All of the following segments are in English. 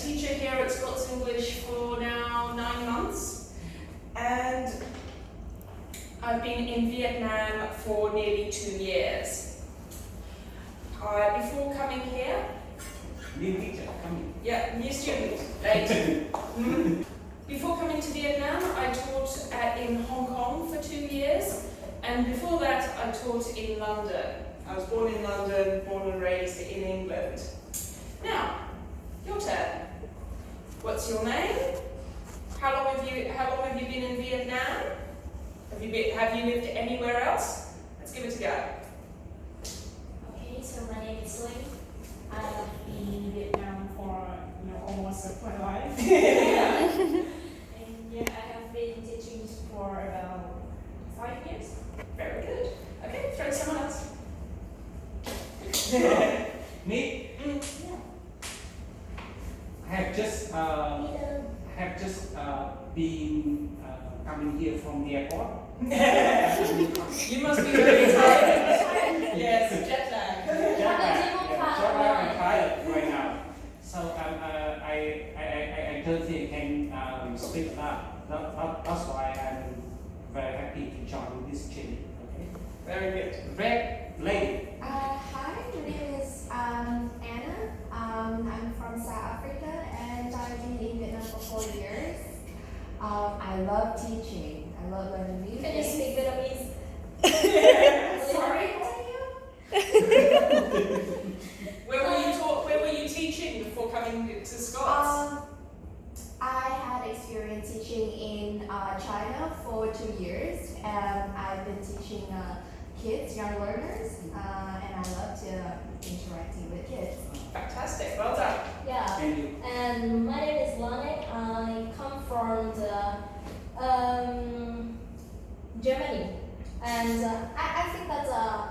teacher here at Scots English for now 9 months, and I've been in Vietnam for nearly 2 years. Before coming here, New teacher coming. yeah, new student, late. Before coming to Vietnam, I taught in Hong Kong for 2 years, and before that I taught in London. I was born in London, born and raised in England. Now, your turn. What's your name? How long have you been in Vietnam? Have you lived anywhere else? Let's give it a go. Okay, so my name is Linh. I've been in Vietnam for almost my life. And yeah, I have been teaching for about 5 years. Very good. Okay, throw someone else. Me? Yeah. I have just been coming here from the airport. You must be very tired. Yes, jet lag. Jet lag and tired right now. So I don't think I can speak up. That's why I'm very happy to join this training. Okay. Very good. Red lady. Hi, my name is Anna. I'm from South Africa and I've been in Vietnam for 4 years. I love teaching. I love learning new Can you things. speak Vietnamese? Sorry, what are you? Where were you teaching before coming to Scots? I had experience teaching in China for 2 years. I've been teaching kids, young learners, and I love interacting with kids. Fantastic. Well done. Yeah. Thank you. And my name is Lanek. I come from Germany, and I think that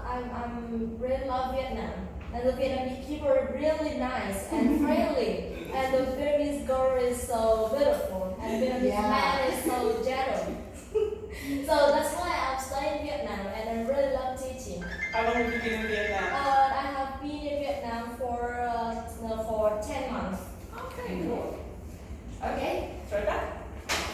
I'm really love Vietnam. And the Vietnamese people are really nice and friendly, and the Vietnamese girl is so beautiful, and Vietnamese man is so gentle. So that's why I'm studying Vietnam, and I really love teaching. How long have you been in Vietnam? I have been in Vietnam for 10 months. Okay, cool. Okay, throw it back.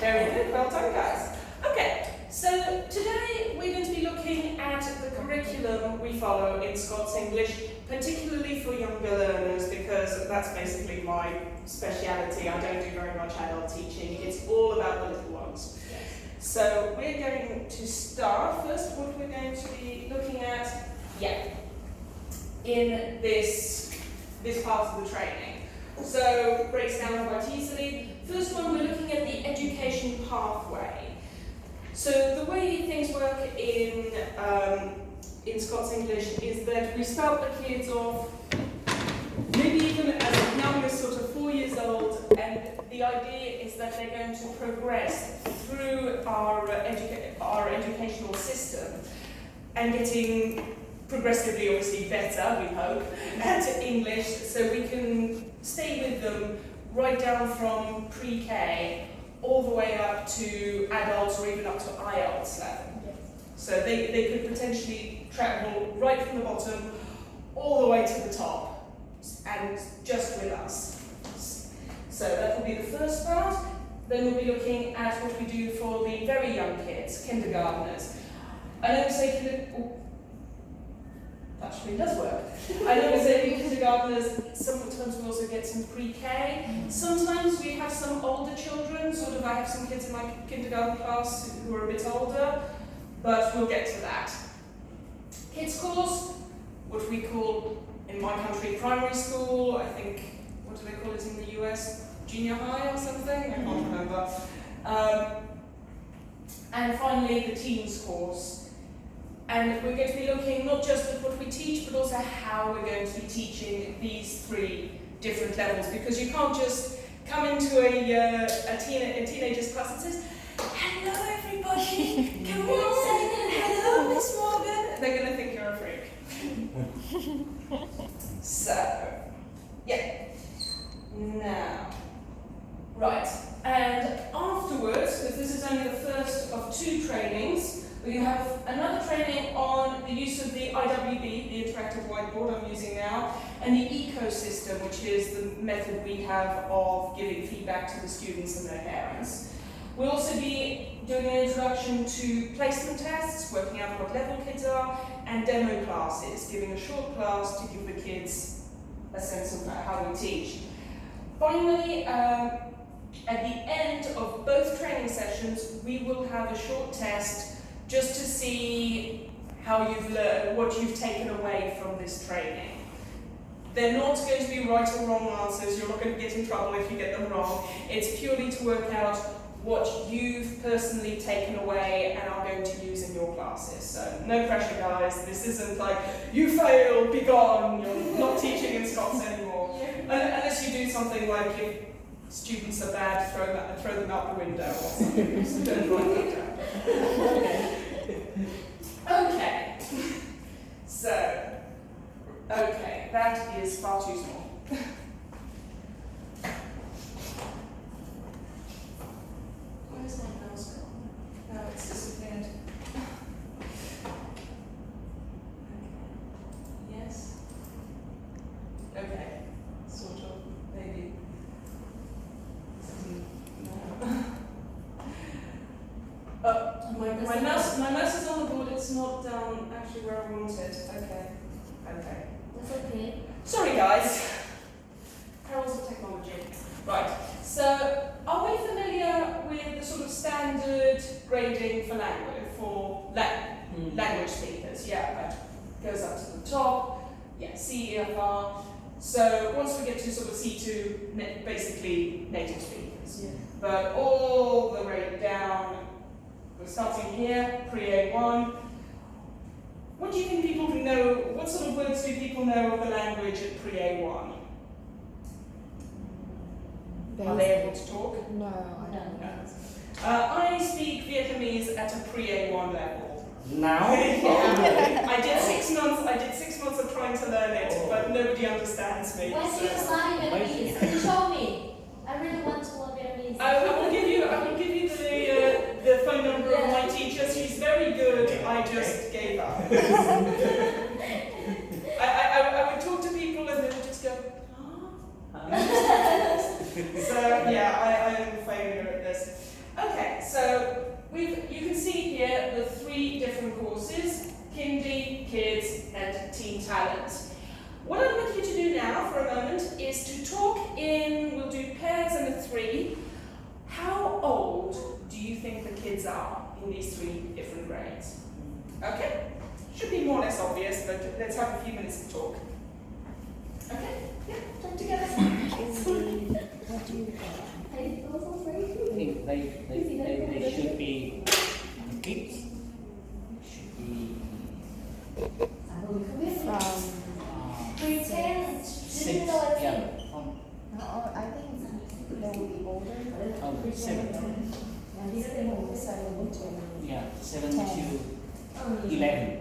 Very good. Well done, guys. Okay, so today we're going to be looking at the curriculum we follow in Scots English, particularly for younger learners, because that's basically my speciality. I don't do very much adult teaching. It's all about the little ones. So we're going to start first. What we're going to be looking at, in this part of the training. So breaks down quite easily. First one, we're looking at the education pathway. So the way things work in Scots English is that we start the kids off maybe even as young as sort of 4 years old, and the idea is that they're going to progress through our educational system and getting progressively, obviously, better, we hope, at English, so we can stay with them right down from pre-K all the way up to adults or even up to IELTS level. Yes. So they could potentially travel right from the bottom all the way to the top and just with us. So that will be the first part. Then we'll be looking at what we do for the very young kids, kindergartners. I know we say that really does work. I know we say kindergartners, sometimes we also get some pre-K. Sometimes we have some older children, sort of I have some kids in my kindergarten class who are a bit older, but we'll get to that. Kids course, what we call in my country primary school, I think, what do they call it in the US? Junior high or something? I can't remember. And finally the teens course. And we're going to be looking not just at what we teach, but also how we're going to be teaching these 3 different levels, because you can't just come into a teenager's class and says, "Hello everybody, can we all say hello, Miss Morgan?" They're going to think you're a freak. So, now, right, and afterwards, because this is only the first of 2 trainings, We have another training on the use of the IWB, the interactive whiteboard I'm using now, and the ecosystem, which is the method we have of giving feedback to the students and their parents. We'll also be doing an introduction to placement tests, working out what level kids are, and demo classes, giving a short class to give the kids a sense of how we teach. Finally, at the end of both training sessions, we will have a short test just to see how you've learned, what you've taken away from this training. They're not going to be right or wrong answers. You're not going to get in trouble if you get them wrong. It's purely to work out what you've personally taken away and are going to use in your classes. So no pressure, guys. This isn't like, you failed, be gone, you're not teaching in Scots anymore. Unless you do something like, if students are bad, throw them out the window or something. So don't write that down. Okay. So, okay, that is far too small. Where's my mouse gone? No, it's disappeared. Okay. Yes? Okay. Sort of, maybe. No. My mouse is on the board, it's not down actually where I want it. Okay. Okay. That's okay. Sorry guys. Perils of technology. Right. So are we familiar with the sort of standard grading for language speakers? Yeah, that goes up to the top. Yeah, CEFR. So once we get to sort of C2, basically native speakers. Yeah. But all the way down, we're starting here, pre-A1. What do you think people know, what sort of words do people know of the language at pre-A1? Are they able to talk? No, I don't No. know. I speak Vietnamese at a pre-A1 level. Now? Yeah. I did 6 months of trying to learn it, but nobody understands me. When you so- study Vietnamese, can you show me? I really want to learn Vietnamese. I will give you the phone number of my teacher. She's very good. I just gave up. I would talk to people and they would just go, huh? So yeah, I am a failure at this. Okay, so you can see here the 3 different courses: Kindy, Kids, and Teen Talent. What I'd like you to do now for a moment is to talk in, we'll do pairs and a 3. How old do you think the kids are in these 3 different grades? Okay? Should be more or less obvious, but let's have a few minutes to talk. Okay? Yeah, talk together. What do you think? I think they should be kids. Should be From Pretend six. didn't know a Yeah. thing. I think they will be older. 7. Yeah, 7 to 11.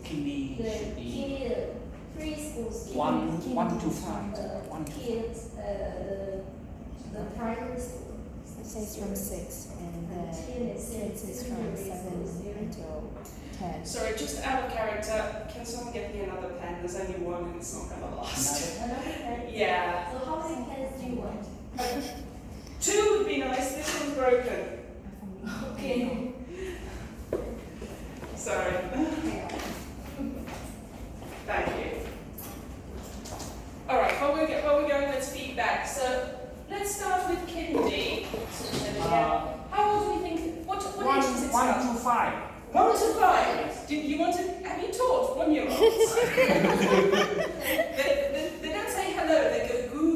Kindy The should be kid preschool students. 1 to 5. 1 to 5. Kids, the primary school. It says from 6 and Kids is from 7 until 10. Sorry, just out of character, can someone get me another pen? There's only one and it's not going to last. Another pen. Yeah. So how many pens do you want? 2 would be nice, this one's broken. Okay. Sorry. Thank you. Alright, while we're going, let's feedback. So, let's start with Kindy. How old do we think, what age does it 1 start? to 5. 1 to 5. Do you want to, have you taught 1-year-olds? they don't say hello, they go ooh.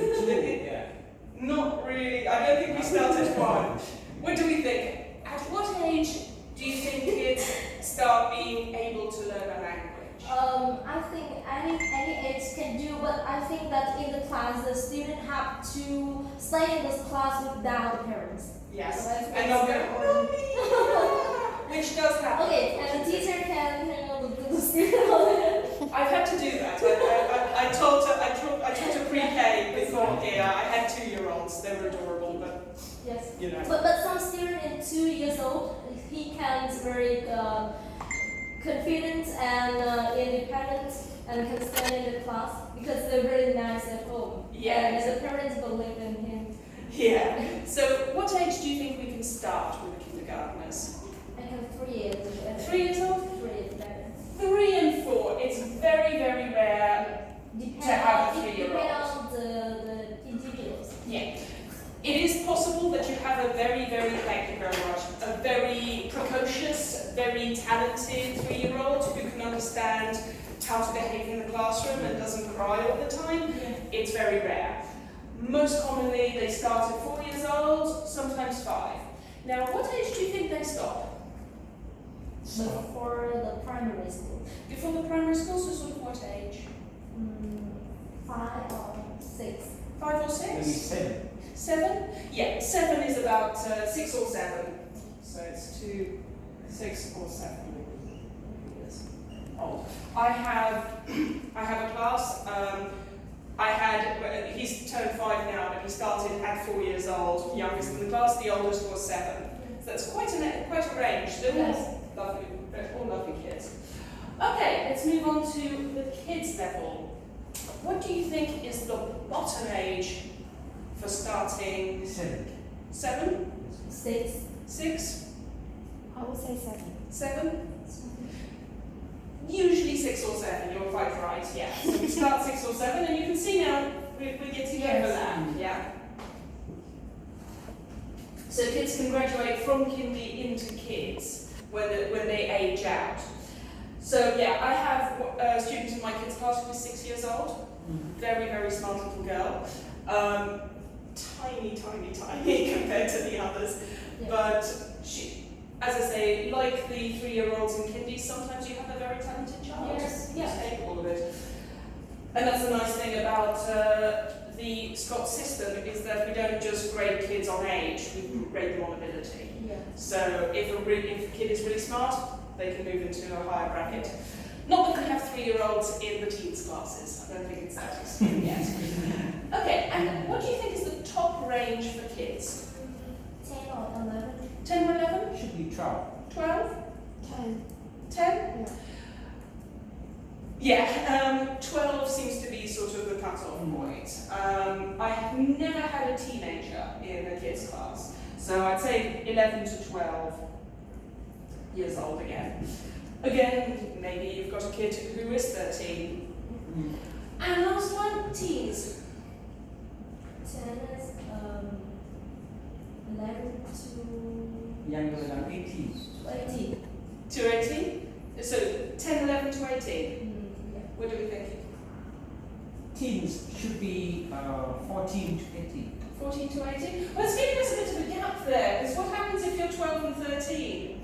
Yeah. Not really, I don't think we start at 1. What do we think? At what age do you think kids start being able to learn a language? I think any age can do, but I think that in the class the student have to stay in this class without parents. Yes. So I think And they'll it's go, important. which does happen. Okay, and the teacher can do the student. I've had to do that. I taught a pre-K before here. I had 2-year-olds. They were adorable, but Yes. you know. But some student in 2 years old, he can very confident and independent and can stand in the class because they're really nice at home. Yeah. And the parents believe in him. Yeah. So what age do you think we can start with the kindergartners? I have 3 years. 3 years old? 3 years better. 3 and 4. It's very, very rare. To have a 3-year-old. Depend on the individuals. Yeah. It is possible that you have a very, thank you very much, a very precocious, very talented 3-year-old who can understand how to behave in the classroom and doesn't cry all the time. It's very rare. Most commonly, they start at 4 years old, sometimes 5. Now, what age do you think they stop? Before the primary school. Before the primary school, so sort of what age? 5 or 6. 5 or Maybe 6? 7. 7? Yeah, 7 is about 6 or 7. So it's 2, 6 or 7 years old. I have a class. He's turned 5 now, but he started at 4 years old, youngest in the class. The oldest was 7. So that's quite a range. They're all lovely kids. Okay, let's move on to the kids level. What do you think is the bottom age for starting? 7. 7? 6. 6? I would say 7. 7? Usually 6 or 7, you're quite right, yeah. So we start 6 or 7, and you can see now we're getting overlap, yeah. So kids can graduate from kindy into kids when they age out. So yeah, I have a student in my kids' class who is 6 years old, very smart little girl. Tiny compared to the others, Yeah. but she, as I say, like the 3-year-olds in kindy, sometimes you have a very talented child Yes, who's yeah. capable of it. And that's the nice thing about the Scots system, is that we don't just grade kids on age, we grade them on ability. Yeah. So if a kid is really smart, they can move into a higher bracket. Not that we have 3-year-olds in the teens classes. I don't think it's that extreme yet. Okay, and what do you think is the top range for kids? 10 or 11. 10 or 11? Should be 12. 12? 10. 10? Yeah, 12 seems to be sort of the cut-off point. I have never had a teenager in a kids class, so I'd say 11 to 12 years old again. Again, maybe you've got a kid who is 13. And last one, teens. 10 is 11 to Younger than 18. 20. To 18? So 10, 11 to 18. Yeah. What do we think? Teens should be 14 to 18. 14 to 18? Well, it's giving us a bit of a gap there, because what happens if you're 12 and 13?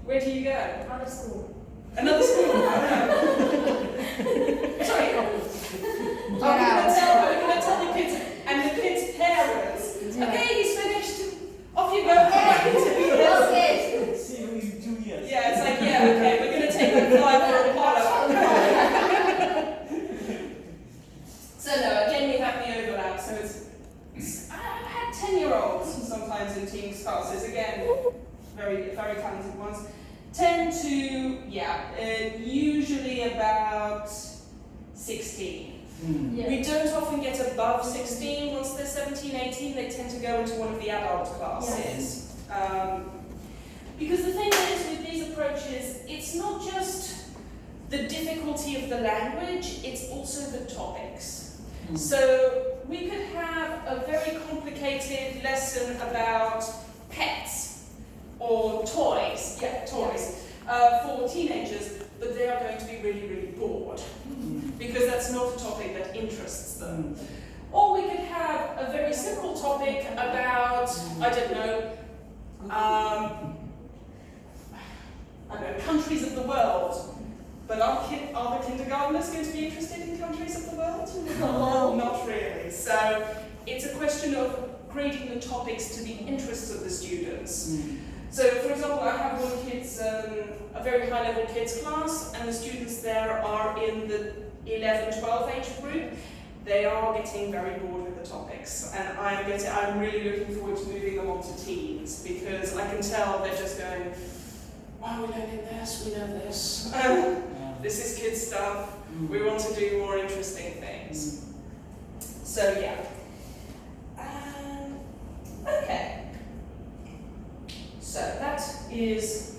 Where do you go? Out of school. Another school? Sorry. Get Are out. we going to tell the kids and the kids' parents? Yeah. Okay, he's finished. Off you go. Okay. See you in 2 years. Yeah, it's like, yeah, okay, we're going to take the fly for a while. So no, again, we have the overlap. So I've had 10-year-olds sometimes in teens classes. Again, very talented ones. 10 to, usually about 16. Yeah. We don't often get above 16. Once they're 17, 18, they tend to go into one of the adult classes. Because the thing is, with these approaches, it's not just the difficulty of the language, it's also the topics. So we could have a very complicated lesson about pets or toys, for teenagers, but they are going to be really bored because that's not a topic that interests them. Or we could have a very simple topic about, I don't know, countries of the world. But are the kindergartners going to be interested in countries of the world? No, not really. So it's a question of grading the topics to the interests of the students. So, for example, I have a very high-level kids class, and the students there are in the 11-12 age group. they are getting very bored with the topics, and I'm really looking forward to moving them on to teens, because I can tell they're just going, wow, we're learning this, we know this, this is kids stuff, we want to do more interesting things. So yeah. Okay. So that is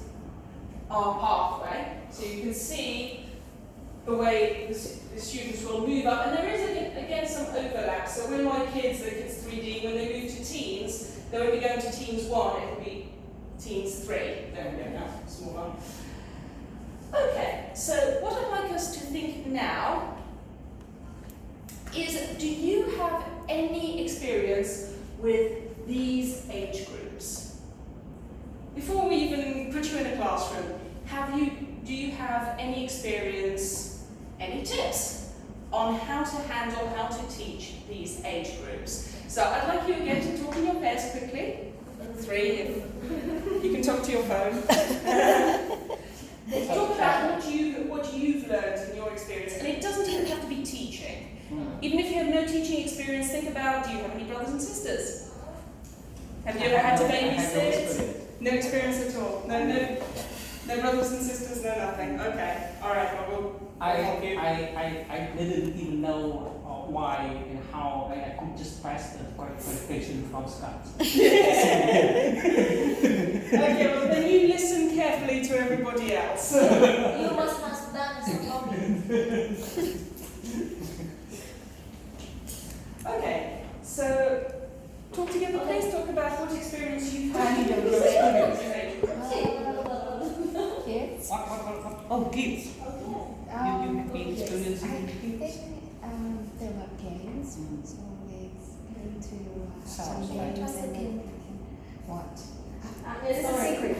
our pathway. So you can see the way the students will move up, and there is again some overlap. So when my kids, the kids 3D, when they move to teens, they won't be going to teens 1, it will be teens 3. There we go now, small one. Okay, so what I'd like us to think now is, do you have any experience with these age groups? Before we even put you in a classroom, do you have any experience, any tips on how to handle, how to teach these age groups? So I'd like you again to talk in your pairs quickly. 3, if you can talk to your phone. Talk about what you've learned in your experience, and it doesn't even have to be teaching. Even if you have no teaching experience, think about, do you have any brothers and sisters? Have you ever had to babysit? No experience at all? No brothers and sisters, no nothing? Okay, alright, well I didn't even know why and how I could just press the qualification from scratch. Okay, well then you listen carefully to everybody else. You must have done something. Okay, so talk together, please. Talk about what experience you've had in your Kids. What? Oh, kids. You have been experiencing I kids? think they love games, so it's going to some Sounds games like- and then what? It's a secret.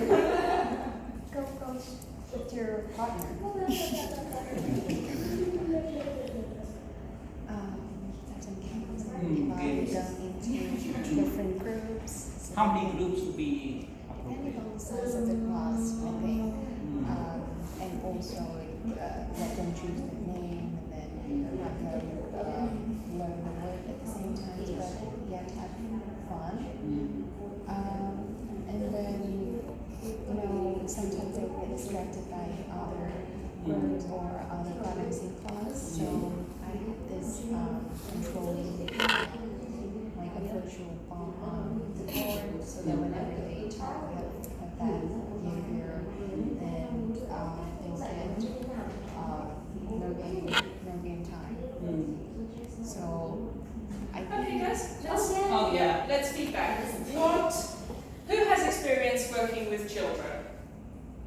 Go with your partner. Certain games are games. done into different groups. How many groups would be Depending appropriate? on the size of the class, I think. And also let them choose the name and then have them learn the word at the same time, but yet have fun. And then, sometimes they get distracted by other words or other partners in class. So I have this controlling, like a virtual bomb on the board, so that whenever they talk, have that behavior, then they'll get no game time. So I Okay, think guys, let's, Oh, yeah. let's feedback. Who has experience working with children?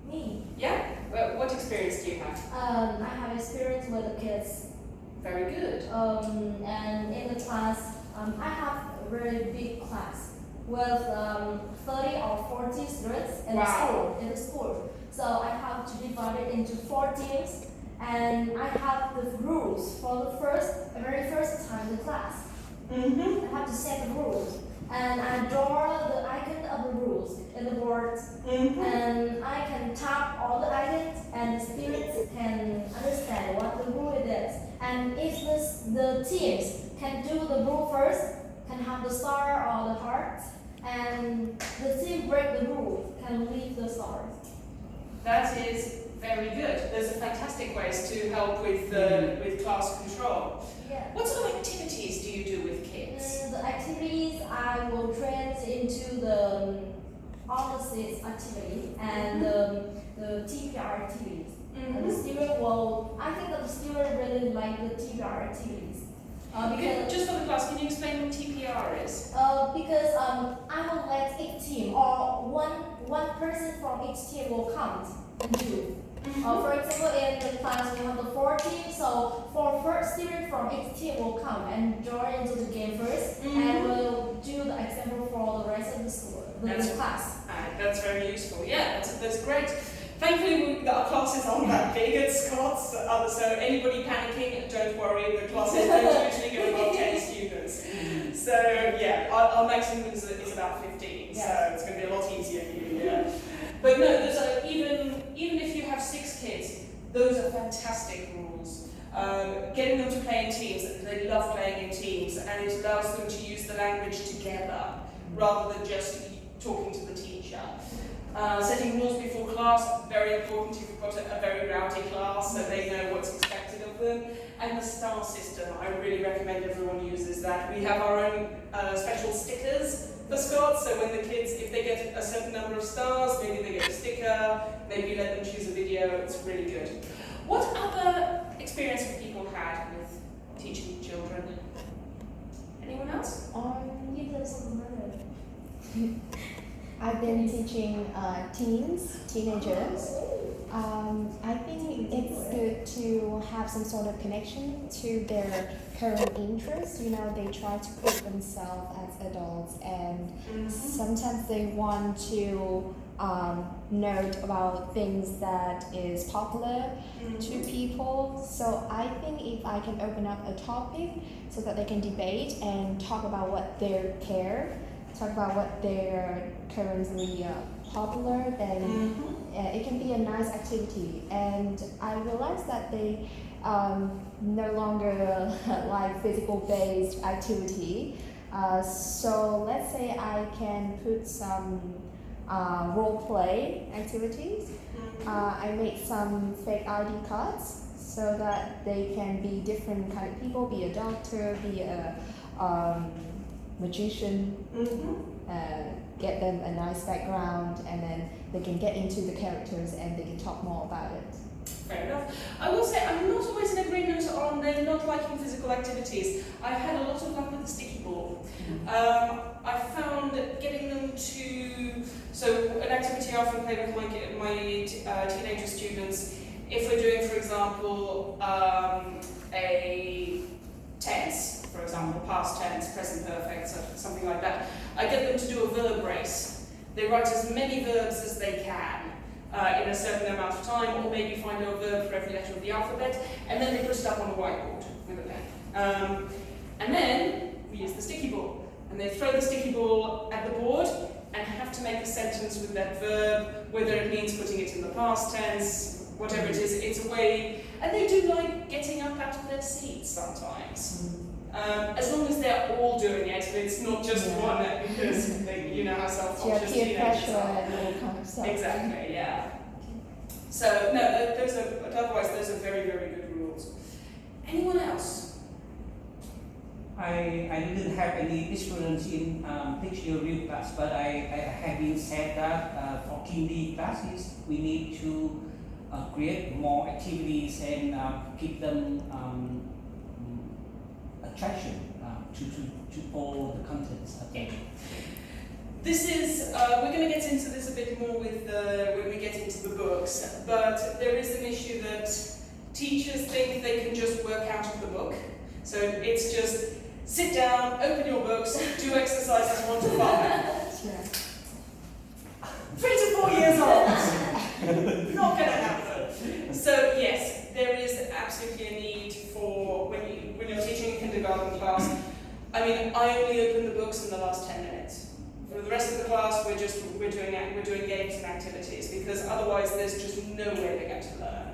Me. Yeah? Well, what experience do you have? I have experience with the kids. Very good. And in the class, I have a very big class with 30 or 40 students in the school. So I have to divide it into 4 teams, and I have the rules for the very first time in the class. Mm-hmm. I have to set the rules, and I draw the icon of the rules in the board, Mm-hmm. and I can tap all the icons, and the students can understand what the rule is. And if the teams can do the rule first, can have the star or the heart, and the team break the rule can leave the stars. That is very good. Those are fantastic ways to help with class control. Yeah. What sort of activities do you do with kids? The activities I will train into the opposites activity and the TPR activities. And the student I think that the student really like the TPR activities. Because Just for the class, can you explain what TPR is? because I will let each team or one person from each team will count and do. For example, in the class we have the 4 teams, so for first student from each team will come and join into the game first, and we'll do the example for the rest of the school, the class. That's very useful. Yeah, that's great. Thankfully, our classes aren't that big at Scots, so anybody panicking, don't worry, the classes don't usually go above 10 students. So yeah, our maximum is about 15, so it's going to be a lot easier for you. Yeah. But no, even if you have 6 kids, those are fantastic rules. Getting them to play in teams, they love playing in teams, and it allows them to use the language together rather than just talking to the teacher. Setting rules before class, very important if you've got a very rowdy class, so they know what's expected of them. And the star system, I really recommend everyone uses that. We have our own special stickers for Scots, so when the kids, if they get a certain number of stars, maybe they get a sticker, maybe let them choose a video, it's really good. What other experience have people had with teaching children? Anyone else? I've been teaching teenagers. I think it's good to have some sort of connection to their current interests. You know, they try to put themselves as adults, and sometimes they want to note about things that is popular to people. So I think if I can open up a topic so that they can debate and talk about what they care, talk about what they're currently popular, then it can be a nice activity. And I realized that they no longer like physical-based activity. So let's say I can put some role-play activities. I make some fake ID cards so that they can be different kind of people, be a doctor, be a magician, get them a nice background, and then they can get into the characters and they can talk more about it. Fair enough. I will say I'm not always in agreement on them not liking physical activities. I've had a lot of luck with the sticky ball. I found getting them to, so an activity I often play with my teenager students, if we're doing, for example, a tense, for example, past tense, present perfect, something like that, I get them to do a verb race. They write as many verbs as they can in a certain amount of time, or maybe find a verb for every letter of the alphabet, and then they put it up on the whiteboard with a pen. And then we use the sticky ball, and they throw the sticky ball at the board and have to make a sentence with that verb, whether it means putting it in the past tense, whatever it is, it's a way, and they do like getting up out of their seats sometimes. As long as they're all doing it, it's not just one, because they, you know how self-conscious peer teenagers pressure are. and all kind of stuff. Exactly, yeah. So, no, those are, otherwise those are very, very good rules. Anyone else? I didn't have any experience in teaching real class, but I have been said that for kindy classes, we need to create more activities and keep them attraction to all the contents. Okay. This is, we're going to get into this a bit more with when we get into the books, but there is an issue that teachers think they can just work out of the book. So it's just sit down, open your books, do exercises 1 to 5. 3 to 4 years old. Not going to happen. So yes, there is absolutely a need for, when you're teaching a kindergarten class, I mean, I only open the books in the last 10 minutes. For the rest of the class, we're doing games and activities, because otherwise there's just no way they're going to learn.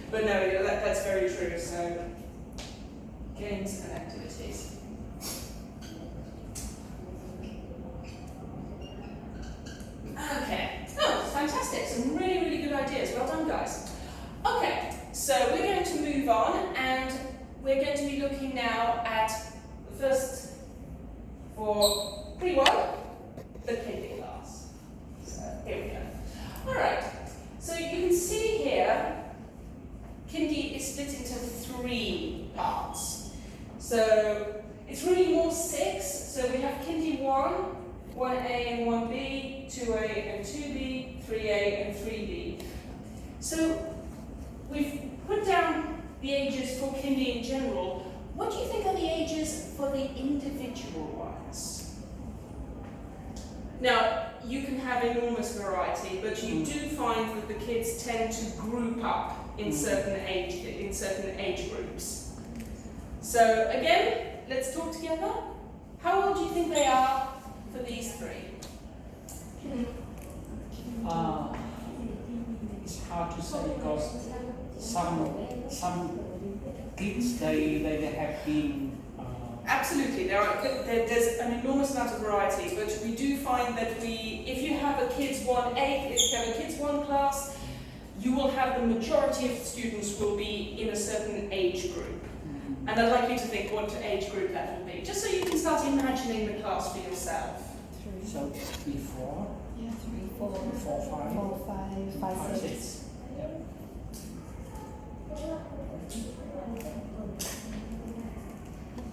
But no, that's very true. So games and activities. Okay. Oh, fantastic. Some really, really good ideas. Well done, guys. Okay, so we're going to move on, and we're going to be looking now at the first for pre-1, the kindy class. So here we go. All right. So you can see here, kindy is split into 3 parts. So it's really more 6. So we have kindy 1, 1A and 1B, 2A and 2B, 3A and 3B. So we've put down the ages for kindy in general. What do you think are the ages for the individual ones? Now, you can have enormous variety, but you do find that the kids tend to group up in certain age groups. So again, let's talk together. How old do you think they are for these 3? It's hard to say because some kids they have been. Absolutely, there's an enormous amount of variety, but we do find that if you have a Kids 1A, if you have a Kids 1 class, you will have the majority of students will be in a certain age group. And I'd like you to think what age group that will be, just so you can start imagining the class for yourself. So 3, 4, Yeah, 3, 4, 4, 5, 4, 5, 5, 6. 6.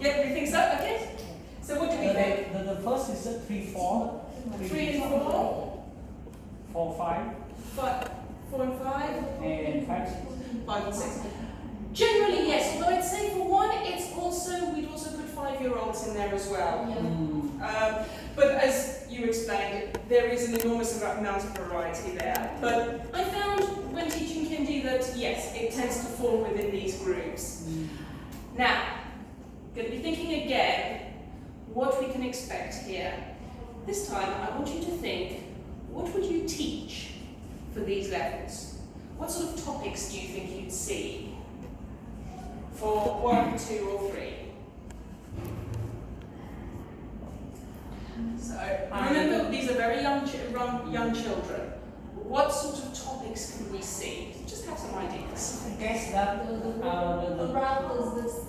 Yeah, you think so? Okay. So what do we think? The first is 3, 4. 3 and 4, 4, 5. 4 and 5, And 5, 6. 5 and 6. Generally, yes. Although I'd say for one, we'd also put 5-year-olds in there as well. But as you explained, there is an enormous amount of variety there. But I found when teaching Kindy that yes, it tends to fall within these groups. Now, going to be thinking again what we can expect here. This time, I want you to think, what would you teach for these levels? What sort of topics do you think you'd see for 1, 2, or 3? So remember, these are very young children. What sort of topics can we see? Just have some ideas. I guess that around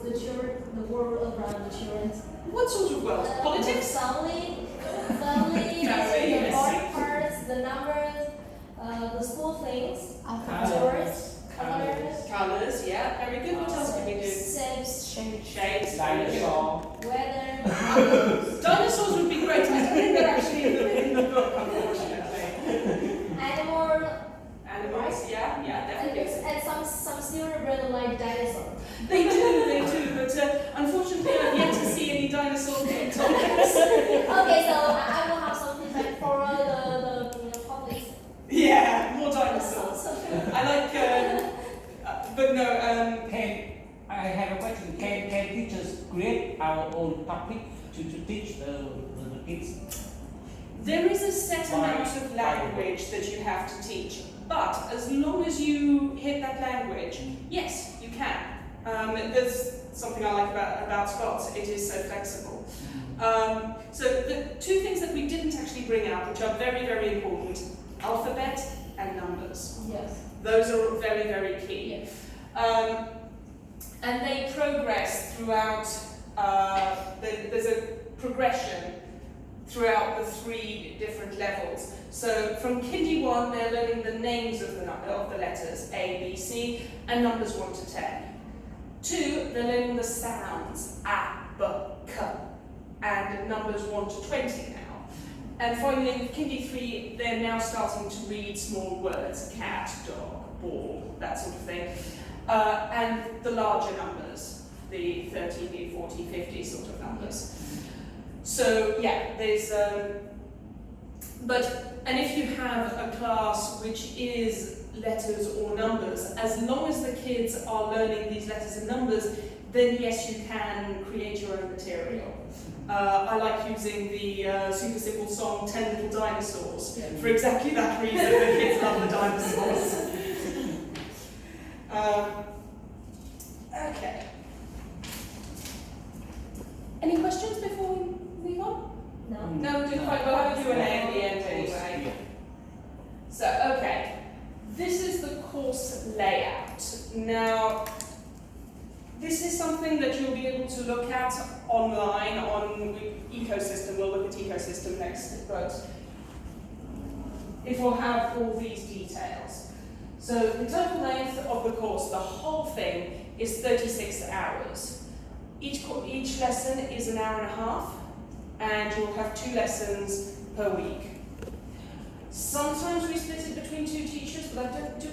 the children, the world around the children. What sort of world? Politics? Family, Family, the yes. body parts, the numbers, the school things, words, colors, Colours, yeah. Very good. What else can we do? shapes, Shapes. dinosaur. weather, Dinosaurs would be great. I don't think they're actually in the book, unfortunately. Animals, yeah, definitely. and some students really like dinosaurs. They do, but unfortunately I've yet to see any dinosaur topics. Okay, so I will have some feedback for the public. Yeah, more dinosaurs. I like, but no, I have a question. Can teachers create our own topic to teach the kids? there is a set amount of language that you have to teach, but as long as you hit that language, yes, you can. There's something I like about Scots, it is so flexible. So the two things that we didn't actually bring out, which are very, very important, alphabet and numbers. Yes. Those are very, very key. Yes. And they progress throughout, there's a progression throughout the 3 different levels. So from Kindy 1, they're learning the names of the letters, A, B, C, and numbers 1 to 10. 2, they're learning the sounds, A, B, K, and numbers 1 to 20 now. And finally, in Kindy 3, they're now starting to read small words, cat, dog, ball, that sort of thing. And the larger numbers, the 30, the 40, 50 sort of numbers. So yeah, there's, and if you have a class which is letters or numbers, as long as the kids are learning these letters and numbers, then yes, you can create your own material. I like using the super simple song 10 Little Dinosaurs for exactly that reason. The kids love the dinosaurs. Okay. Any questions before we move on? No. No, we did quite well. We'll have a Q&A at the end anyway. So, okay. This is the course layout. Now, this is something that you'll be able to look at online on Ecosystem. We'll look at Ecosystem next, but it will have all these details. So the total length of the course, the whole thing, is 36 hours. Each lesson is an hour and a half, and you'll have 2 lessons per week. Sometimes we split it between 2 teachers, but I don't do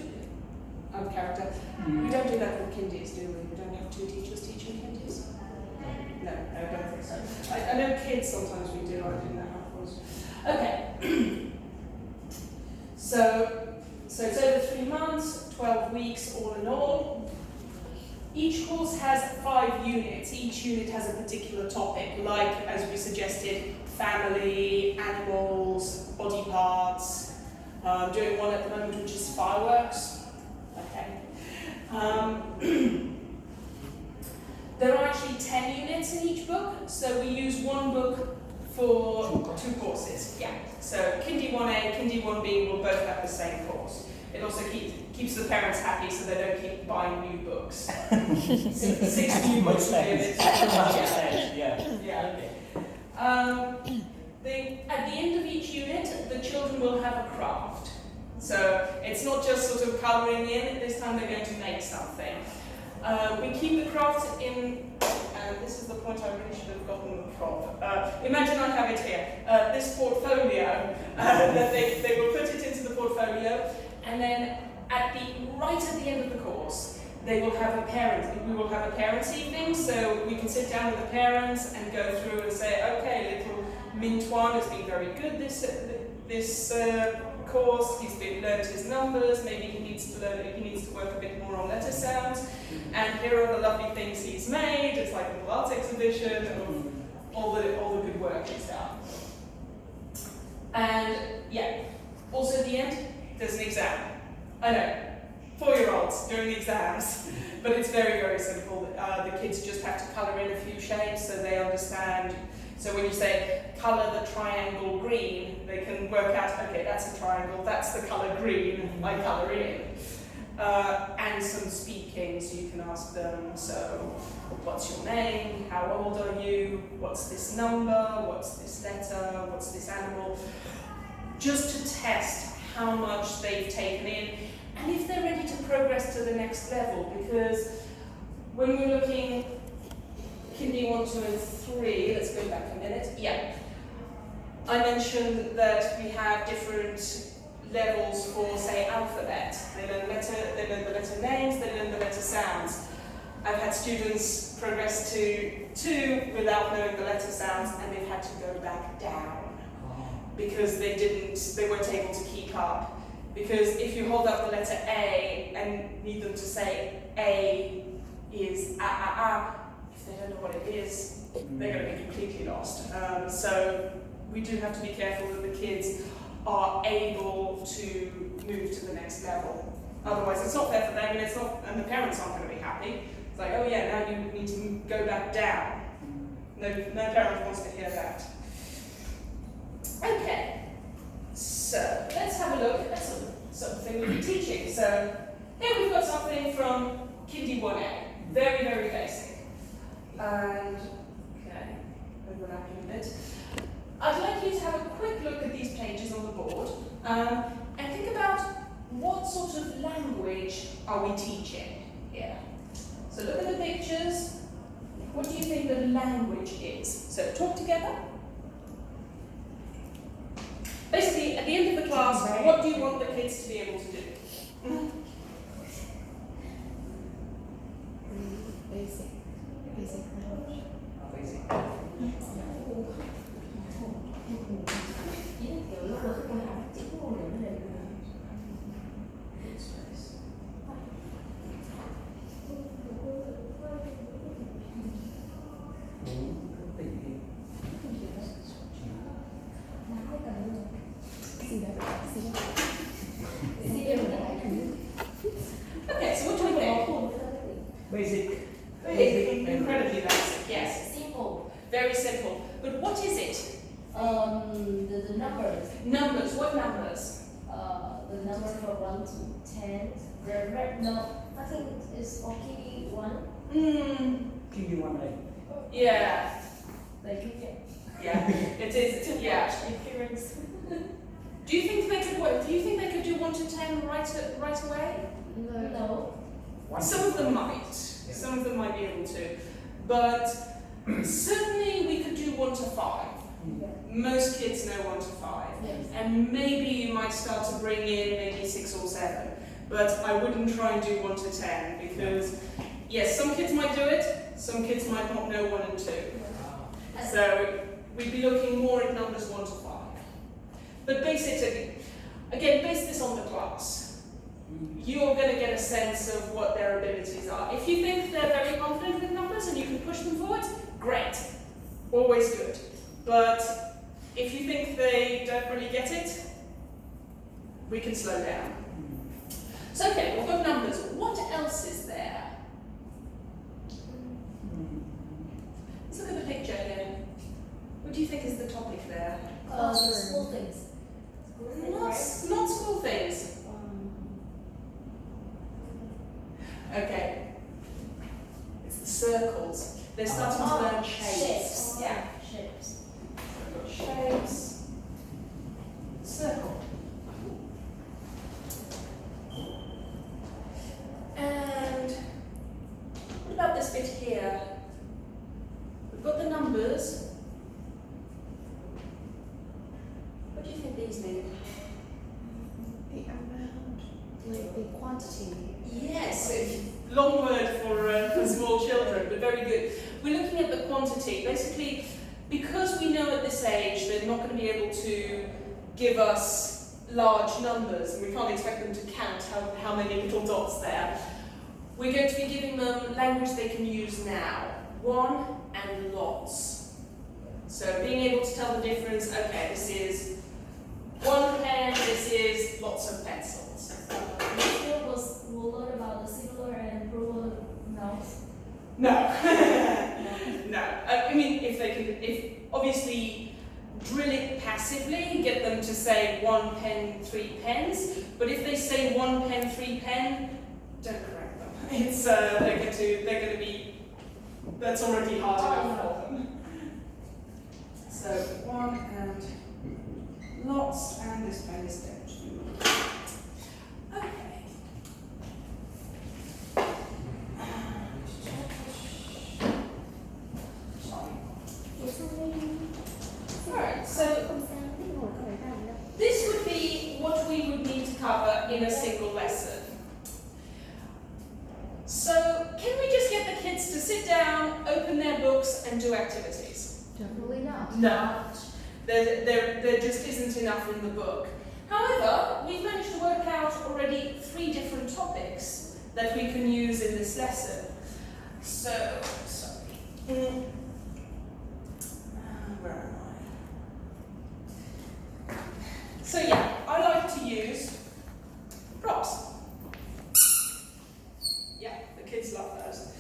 out of character. We don't do that with kindies, do we? We don't have 2 teachers teaching kindies. No, I don't think so. I know kids sometimes we do. I didn't know how it was. Okay. So it's over 3 months, 12 weeks all in all. Each course has 5 units. Each unit has a particular topic, like, as we suggested, family, animals, body parts. I'm doing one at the moment which is fireworks. Okay. There are actually 10 units in each book, so we use one book for two courses. Yeah. So Kindy 1A, Kindy 1B will both have the same course. It also keeps the parents happy, so they don't keep buying new books. Six new books would be a bit Yeah. At the end of each unit, the children will have a craft. So it's not just sort of colouring in, this time they're going to make something. We keep the crafts in, and this is the point I really should have gotten from. Imagine I have it here, this portfolio, that they will put it into the portfolio, and then right at the end of the course, we will have a parents' evening, so we can sit down with the parents and go through and say, okay, little Mintuan has been very good this course, he's learned his numbers, maybe he needs to work a bit more on letter sounds, and here are the lovely things he's made. It's like a little arts exhibition of all the good work he's done. And yeah, also at the end, there's an exam. I know, 4-year-olds doing the exams, but it's very, very simple. The kids just have to colour in a few shapes so they understand. So when you say colour the triangle green, they can work out, okay, that's a triangle, that's the colour green, I colour in. And some speaking, so you can ask them, so what's your name, how old are you, what's this number, what's this letter, what's this animal, just to test how much they've taken in, and if they're ready to progress to the next level, because when we're looking Kindy 1, 2 and 3, let's go back a minute, yeah. I mentioned that we have different levels for, say, alphabet. They learn the letter names, they learn the letter sounds. I've had students progress to 2 without knowing the letter sounds, and they've had to go back down because they weren't able to keep up. Because if you hold up the letter A and need them to say A is if they don't know what it is, they're going to be completely lost. So we do have to be careful that the kids are able to move to the next level. Otherwise, it's not fair for them, and the parents aren't going to be happy. It's like, oh yeah, now you need to go back down. No parent wants to hear that. Okay, so let's have a look at something we'll be teaching. So here we've got something from Kindy 1A, very, very basic. And, okay, overlapping a bit. I'd like you to have a quick look at these pages on the board and think about what sort of language are we teaching here. So look at the pictures. What do you think the language is? So talk together. Basically, at the end of the class, what do you want the kids to be able to do? Basic language. Okay, so what do we think? Basic. Incredibly basic, yes. Simple. Very simple. But what is it? The numbers. Numbers, what numbers? The number from 1 to 10. The red note, I think it's okay 1. Kindy 1A. Yeah. Like you can. Yeah, it is. Yeah. Appearance. Do you think they could do 1 to 10 right away? No. Some of them might. Some of them might be able to. But certainly we could do 1 to 5. Most kids know 1 to 5. Yes. And maybe you might start to bring in maybe 6 or 7. But I wouldn't try and do 1 to 10 because, yes, some kids might do it, some kids might not know 1 and 2. So we'd be looking more at numbers 1 to 5. But base this on the class. You're going to get a sense of what their abilities are. If you think they're very confident with numbers and you can push them forward, great. Always good. But if you think they don't really get it, we can slow down. So okay, we've got numbers. What else is there? Okay. It's the circles. They're starting to learn shapes. Yeah. Shapes. Shapes. Circle. And what about this bit here? We've got the numbers. What do you think these mean? The amount, like the quantity. Yes, long word for small children, but very good. We're looking at the quantity. Basically, because we know at this age they're not going to be able to give us large numbers, and we can't expect them to count how many little dots there, we're going to be giving them language they can use now. One and lots. So being able to tell the difference, okay, this is one pen, this is lots of pencils. We'll learn about the singular and plural nouns. No. No. I mean, if obviously drill it passively, get them to say 1 pen, 3 pens. But if they say 1 pen, 3 pen, don't correct them. It's they're going to be. That's already hard enough for them. So 1 and lots, and this pen is going to. Okay. Alright, so this would be what we would need to cover in a single lesson. So, can we just get the kids to sit down, open their books, and do activities? Definitely not. No. There just isn't enough in the book. However, we've managed to work out already 3 different topics that we can use in this lesson. So, sorry. Where am I? So yeah, I like to use props. Yeah, the kids love those.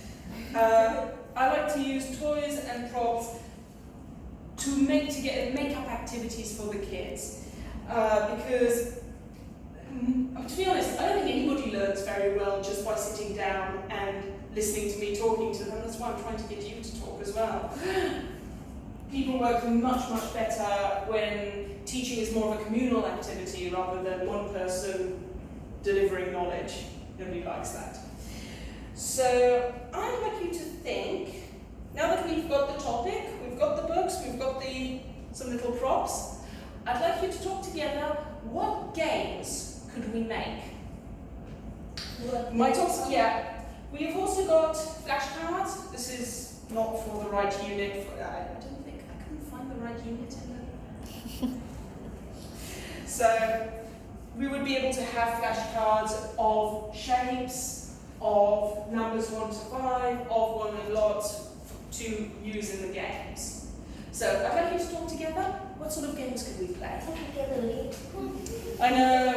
I like to use toys and props to make up activities for the kids. Because to be honest, I don't think anybody learns very well just by sitting down and listening to me talking to them. That's why I'm trying to get you to talk as well. People work much, much better when teaching is more of a communal activity rather than one person delivering knowledge. Nobody likes that. So I'd like you to think, now that we've got the topic, we've got the books, we've got some little props, I'd like you to talk together, what games could we make? We have also got flashcards. This is not for the right unit. I couldn't find the right unit in it. So we would be able to have flashcards of shapes, of numbers 1 to 5, of 1 and lots to use in the games. So I'd like you to talk together. What sort of games could we play? I know.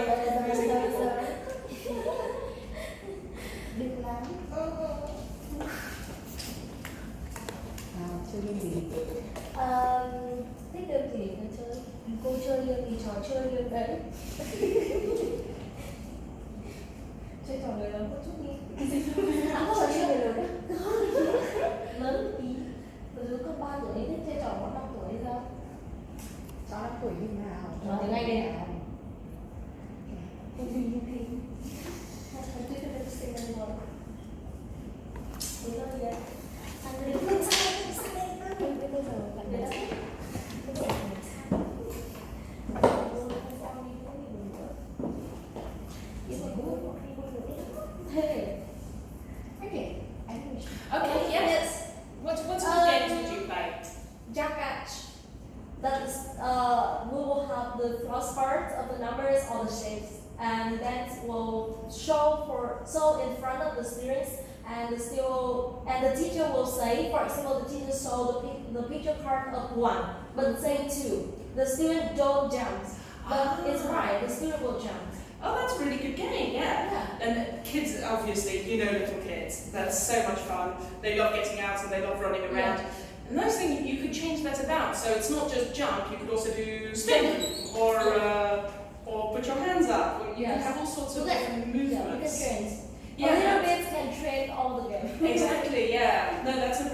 Big lamb. Chơi game gì? Thích game gì con chơi? Cô chơi game gì, trò chơi game đấy. Chơi trò người lớn một chút đi. Không phải chơi người lớn. Lớn tí. Ví dụ cấp 3 tuổi thích chơi trò 5 tuổi hay sao? Cháu 5 tuổi như nào? Nói tiếng Anh đi. Okay, yes. What sort of games would you play? Jack-Catch. That is, we will have the first part of the numbers or the shapes, and that will show in front of the students, and the teacher will say, for example, the teacher saw the picture card of 1, but say 2. The student don't jump, but it's right. The student will jump. Oh, that's a really good game, yeah. Yeah. And kids, obviously, you know little kids. That's so much fun. They love getting out and they love running around. And nice thing, you could change that about. So it's not just jump, you could also do spin or put your hands up. Or you can have all sorts of different Yeah, we can movements. train. Yeah. A little bit can train Exactly, yeah. No, that's a